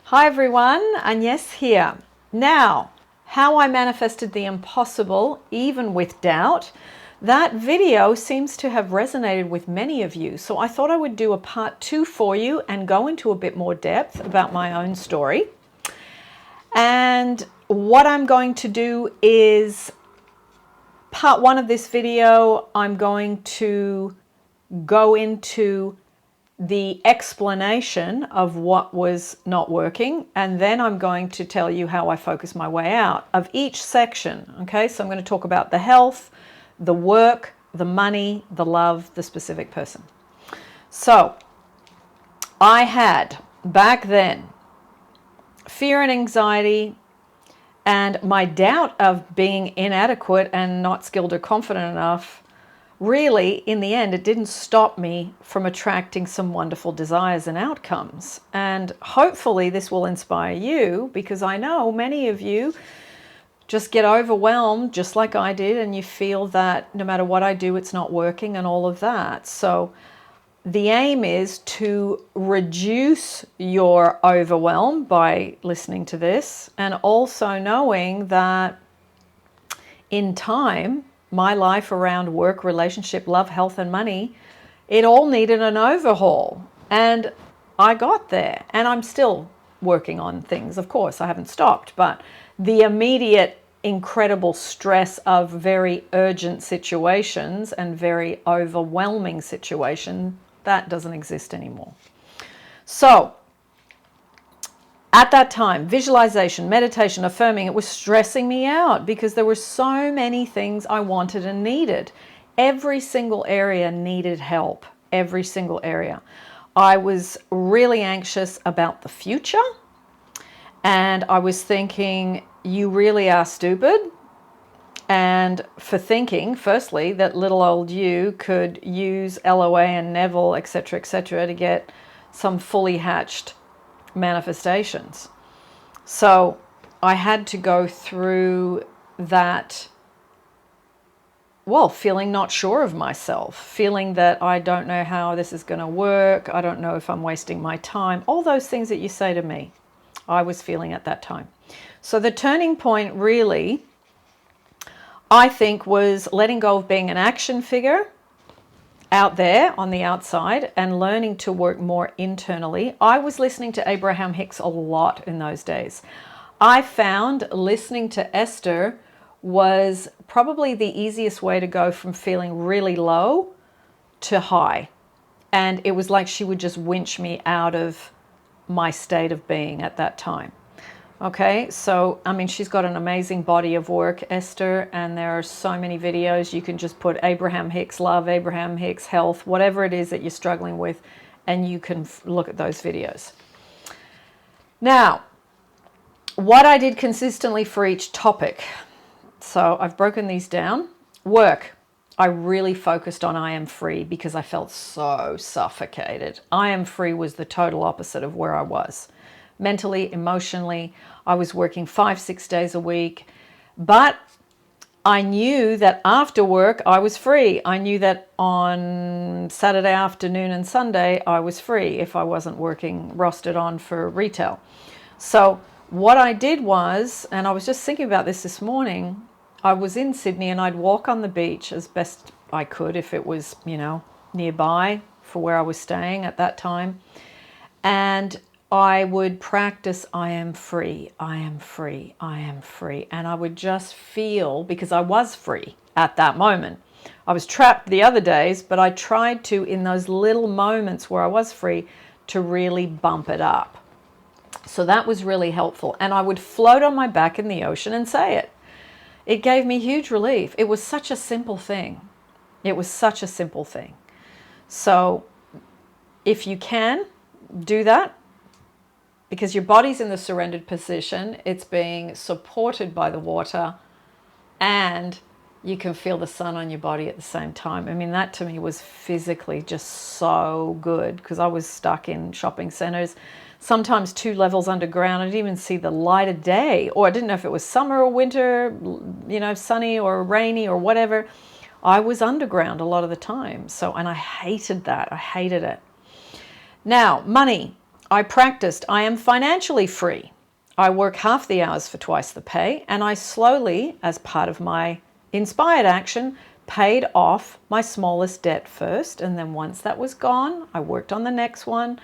Hi everyone, Agnes here. Now, how I manifested the impossible even with doubt. That video seems to have resonated with many of you, so I thought I would do a part 2 for you and go into a bit more depth about my own story. And what I'm going to do is part 1 of this video, I'm going to go into the explanation of what was not working, and then I'm going to tell you how I focus my way out of each section. Okay, so I'm going to talk about the health, the work, the money, the love, the specific person. So I had back then fear and anxiety and my doubt of being inadequate and not skilled or confident enough. Really, in the end, it didn't stop me from attracting some wonderful desires and outcomes. And hopefully this will inspire you, because I know many of you just get overwhelmed just like I did, and you feel that no matter what I do, it's not working and all of that. So the aim is to reduce your overwhelm by listening to this, and also knowing that in time, my life around work, relationship, love, health, and money, it all needed an overhaul. And I got there, and I'm still working on things. Of course, I haven't stopped, but the immediate incredible stress of very urgent situations and very overwhelming situations, that doesn't exist anymore. So at that time, visualization, meditation, affirming, it was stressing me out because there were so many things I wanted and needed. Every single area needed help, every single area. I was really anxious about the future, and I was thinking, you really are stupid. And for thinking, firstly, that little old you could use LOA and Neville, etc., to get some fully hatched manifestations. So I had to go through that, feeling not sure of myself, feeling that I don't know how this is going to work, I don't know if I'm wasting my time, all those things that you say to me, I was feeling at that time. So the turning point really, I think, was letting go of being an action figure out there on the outside and learning to work more internally. I was listening to Abraham Hicks a lot in those days. I found listening to Esther was probably the easiest way to go from feeling really low to high. And it was like she would just winch me out of my state of being at that time. Okay, so, I mean, she's got an amazing body of work, Esther, and there are so many videos. You can just put Abraham Hicks love, Abraham Hicks health, whatever it is that you're struggling with, and you can look at those videos. Now, what I did consistently for each topic. So I've broken these down. Work. I really focused on I am free because I felt so suffocated. I am free was the total opposite of where I was. Mentally, emotionally, I was working 5-6 days a week, but I knew that after work I was free. I knew that on Saturday afternoon and Sunday I was free if I wasn't working rostered on for retail. So what I did was, and I was just thinking about this morning, I was in Sydney and I'd walk on the beach as best I could if it was, nearby for where I was staying at that time. And I would practice, I am free, I am free, I am free. And I would just feel, because I was free at that moment. I was trapped the other days, but I tried to, in those little moments where I was free, to really bump it up. So that was really helpful. And I would float on my back in the ocean and say it. It gave me huge relief. It was such a simple thing. It was such a simple thing. So if you can, do that. Because your body's in the surrendered position, it's being supported by the water, and you can feel the sun on your body at the same time. I mean, that to me was physically just so good, because I was stuck in shopping centers, sometimes 2 levels underground. I didn't even see the light of day, or I didn't know if it was summer or winter, sunny or rainy or whatever. I was underground a lot of the time. So, and I hated that. I hated it. Now, money. I practiced. I am financially free. I work half the hours for twice the pay, and I slowly, as part of my inspired action, paid off my smallest debt first, and then once that was gone, I worked on the next one,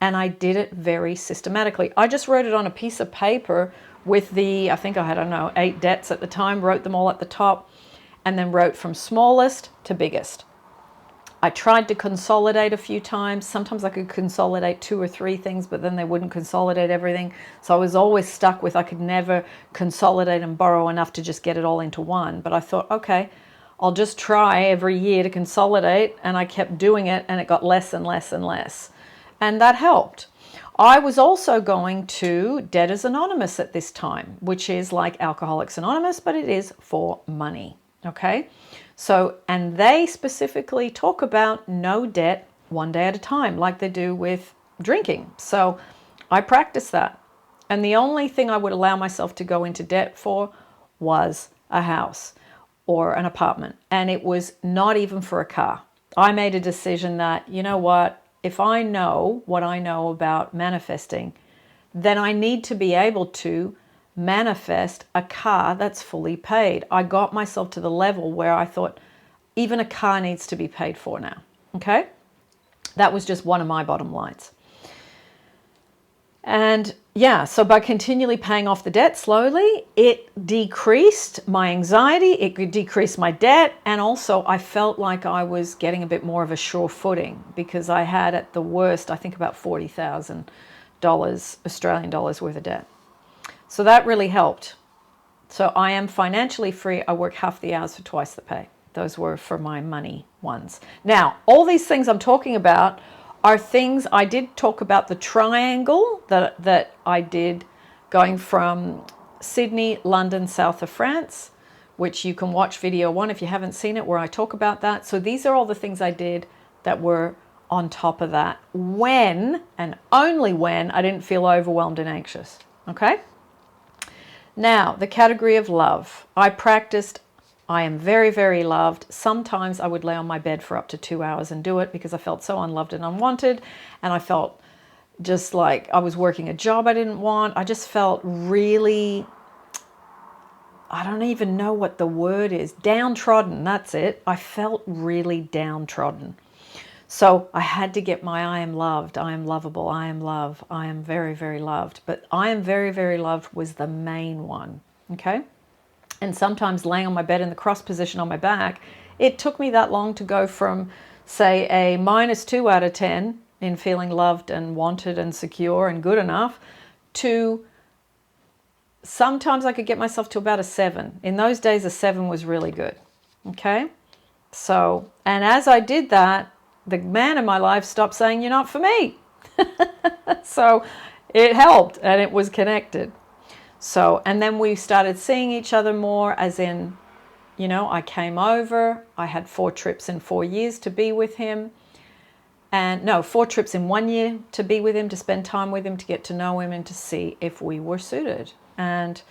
and I did it very systematically. I just wrote it on a piece of paper with the, I think I had, I don't know, 8 debts at the time, wrote them all at the top, and then wrote from smallest to biggest. I tried to consolidate a few times. Sometimes I could consolidate 2 or 3 things, but then they wouldn't consolidate everything. So I was always stuck with, I could never consolidate and borrow enough to just get it all into one. But I thought, okay, I'll just try every year to consolidate, and I kept doing it, and it got less and less and less. And that helped. I was also going to Debtors Anonymous at this time, which is like Alcoholics Anonymous, but it is for money, okay? So, and they specifically talk about no debt, one day at a time, like they do with drinking. So I practiced that. And the only thing I would allow myself to go into debt for was a house or an apartment. And it was not even for a car. I made a decision that, you know what, if I know what I know about manifesting, then I need to be able to manifest a car that's fully paid. I got myself to the level where I thought even a car needs to be paid for now. Okay? That was just one of my bottom lines. And yeah, so by continually paying off the debt slowly, it decreased my anxiety, it decreased my debt, and also I felt like I was getting a bit more of a sure footing because I had at the worst, I think about $40,000 Australian dollars worth of debt. So that really helped. So I am financially free. I work half the hours for twice the pay. Those were for my money ones. Now, all these things I'm talking about are things, I did talk about the triangle that I did going from Sydney, London, south of France, which you can watch video 1 if you haven't seen it, where I talk about that. So these are all the things I did that were on top of that when, and only when, I didn't feel overwhelmed and anxious. Okay? Now, the category of love. I practiced. I am very, very loved. Sometimes I would lay on my bed for up to 2 hours and do it because I felt so unloved and unwanted. And I felt just like I was working a job I didn't want. I just felt really, I don't even know what the word is. Downtrodden, that's it. I felt really downtrodden. So I had to get my I am loved, I am lovable, I am love, I am very, very loved. But I am very, very loved was the main one, okay? And sometimes laying on my bed in the cross position on my back, it took me that long to go from, say, a -2 out of 10 in feeling loved and wanted and secure and good enough to sometimes I could get myself to about a 7. In those days, a 7 was really good, okay? So, and as I did that, the man in my life stopped saying, "You're not for me." So it helped and it was connected. So, and then we started seeing each other more, as in, you know, I came over, I had 4 trips in 4 years to be with him. And no, 4 trips in 1 year to be with him, to spend time with him, to get to know him and to see if we were suited. And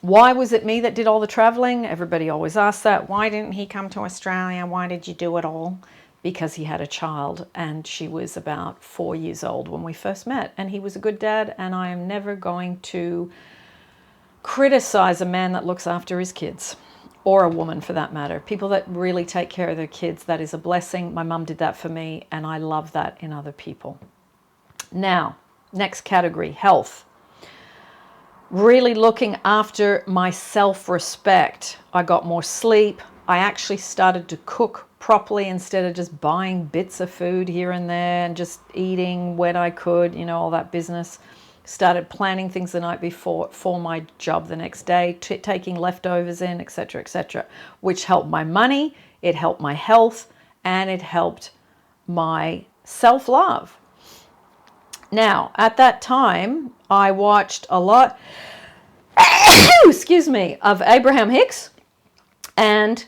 why was it me that did all the traveling? Everybody always asks that. Why didn't he come to Australia? Why did you do it all? Because he had a child and she was about 4 years old when we first met. And he was a good dad, and I am never going to criticize a man that looks after his kids, or a woman for that matter. People that really take care of their kids, that is a blessing. My mum did that for me, and I love that in other people. Now, next category, health. Really looking after my self-respect. I got more sleep. I actually started to cook properly instead of just buying bits of food here and there and just eating when I could, you know, all that business. Started planning things the night before for my job the next day, taking leftovers in, etc., which helped my money, it helped my health, and it helped my self-love. Now, at that time, I watched a lot, excuse me, of Abraham Hicks, and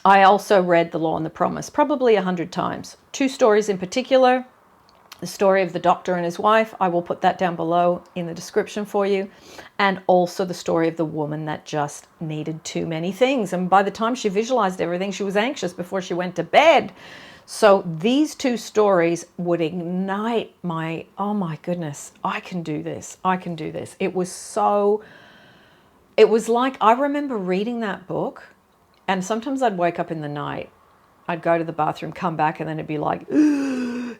I also read The Law and the Promise, probably 100 times. 2 stories in particular. The story of the doctor and his wife, I will put that down below in the description for you. And also the story of the woman that just needed too many things. And by the time she visualized everything, she was anxious before she went to bed. So these two stories would ignite my, oh my goodness, I can do this. I can do this. It was like, I remember reading that book, and sometimes I'd wake up in the night, I'd go to the bathroom, come back, and then it'd be like,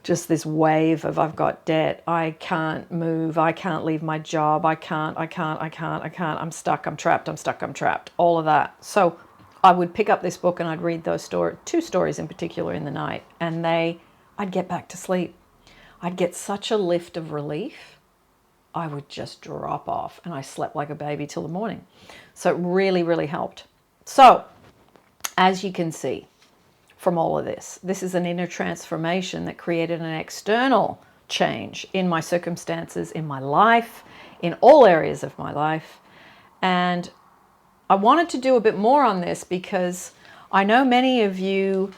just this wave of, I've got debt, I can't move, I can't leave my job, I can't, I'm stuck, I'm trapped, all of that. So I would pick up this book and I'd read those two stories in particular in the night, and I'd get back to sleep. I'd get such a lift of relief. I would just drop off, and I slept like a baby till the morning. So it really, really helped. So as you can see from all of this, this is an inner transformation that created an external change in my circumstances, in my life, in all areas of my life. And I wanted to do a bit more on this because I know many of you,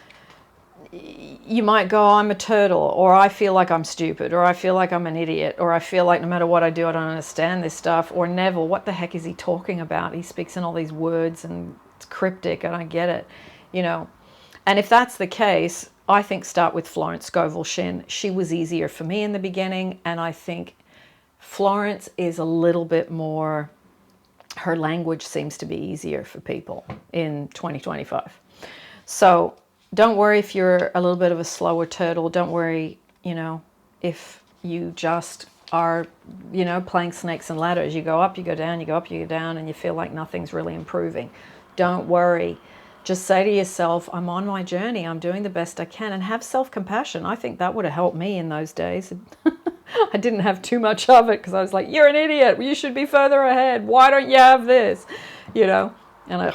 you might go, I'm a turtle, or I feel like I'm stupid, or I feel like I'm an idiot, or I feel like no matter what I do, I don't understand this stuff, or Neville, what the heck is he talking about? He speaks in all these words and it's cryptic and I get it, you know. And if that's the case, I think start with Florence Scovel Shinn. She was easier for me in the beginning, and I think Florence is a little bit more, her language seems to be easier for people in 2025. So don't worry if you're a little bit of a slower turtle. Don't worry, you know, if you just are, you know, playing snakes and ladders. You go up, you go down, you go up, you go down, and you feel like nothing's really improving. Don't worry. Just say to yourself, I'm on my journey. I'm doing the best I can, and have self-compassion. I think that would have helped me in those days. I didn't have too much of it because I was like, you're an idiot. You should be further ahead. Why don't you have this? You know, and I,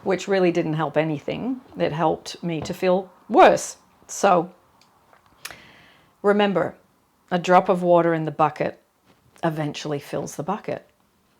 which really didn't help anything. It helped me to feel worse. So remember, a drop of water in the bucket eventually fills the bucket,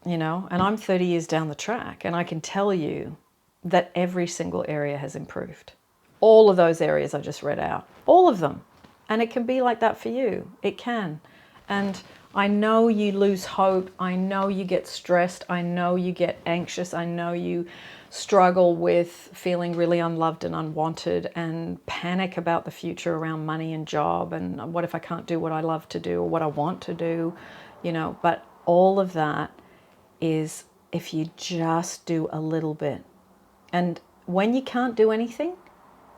you know, and I'm 30 years down the track, and I can tell you that every single area has improved. All of those areas I just read out, all of them. And it can be like that for you. It can. And I know you lose hope. I know you get stressed. I know you get anxious. I know you struggle with feeling really unloved and unwanted, and panic about the future around money and job, and what if I can't do what I love to do or what I want to do, you know. But all of that is if you just do a little bit. And when you can't do anything,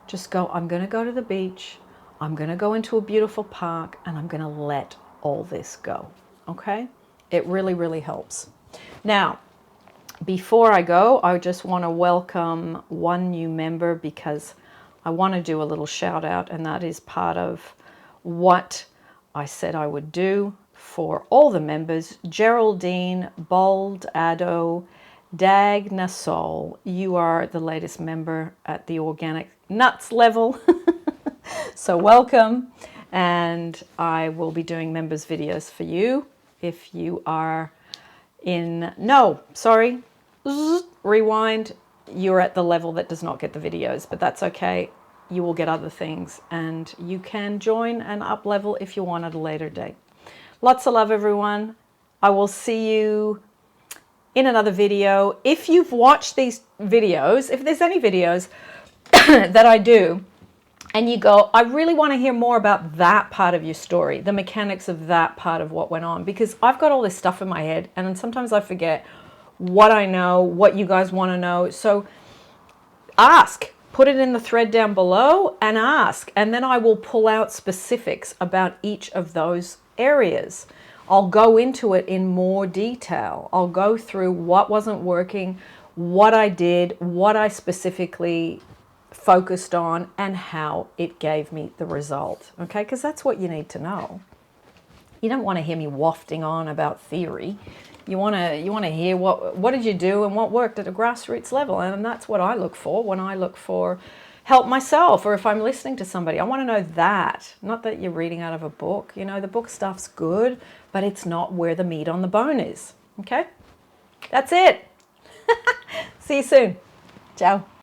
just go, I'm going to go to the beach. I'm going to go into a beautiful park, and I'm going to let all this go, okay? It really, really helps. Now, before I go, I just want to welcome one new member because I want to do a little shout out, and that is part of what I said I would do for all the members. Geraldine, Bold, Addo, Dag Nasol, you are the latest member at the organic nuts level. So welcome, and I will be doing members videos for you if you are in, no, sorry, rewind, you're at the level that does not get the videos, but that's okay. You will get other things, and you can join and up level if you want at a later date. Lots of love, everyone. I will see you in another video. If you've watched these videos, if there's any videos that I do, and you go, I really want to hear more about that part of your story, the mechanics of that part of what went on, because I've got all this stuff in my head, and sometimes I forget what I know, what you guys want to know. So ask, put it in the thread down below and ask, and then I will pull out specifics about each of those areas. I'll go into it in more detail. I'll go through what wasn't working, what I did, what I specifically focused on, and how it gave me the result. Okay, because that's what you need to know. You don't want to hear me wafting on about theory. You want to hear what did you do and what worked at a grassroots level, and that's what I look for when I look for help myself, or if I'm listening to somebody. I want to know that, not that you're reading out of a book. You know, the book stuff's good, but it's not where the meat on the bone is. Okay, that's it. See you soon. Ciao.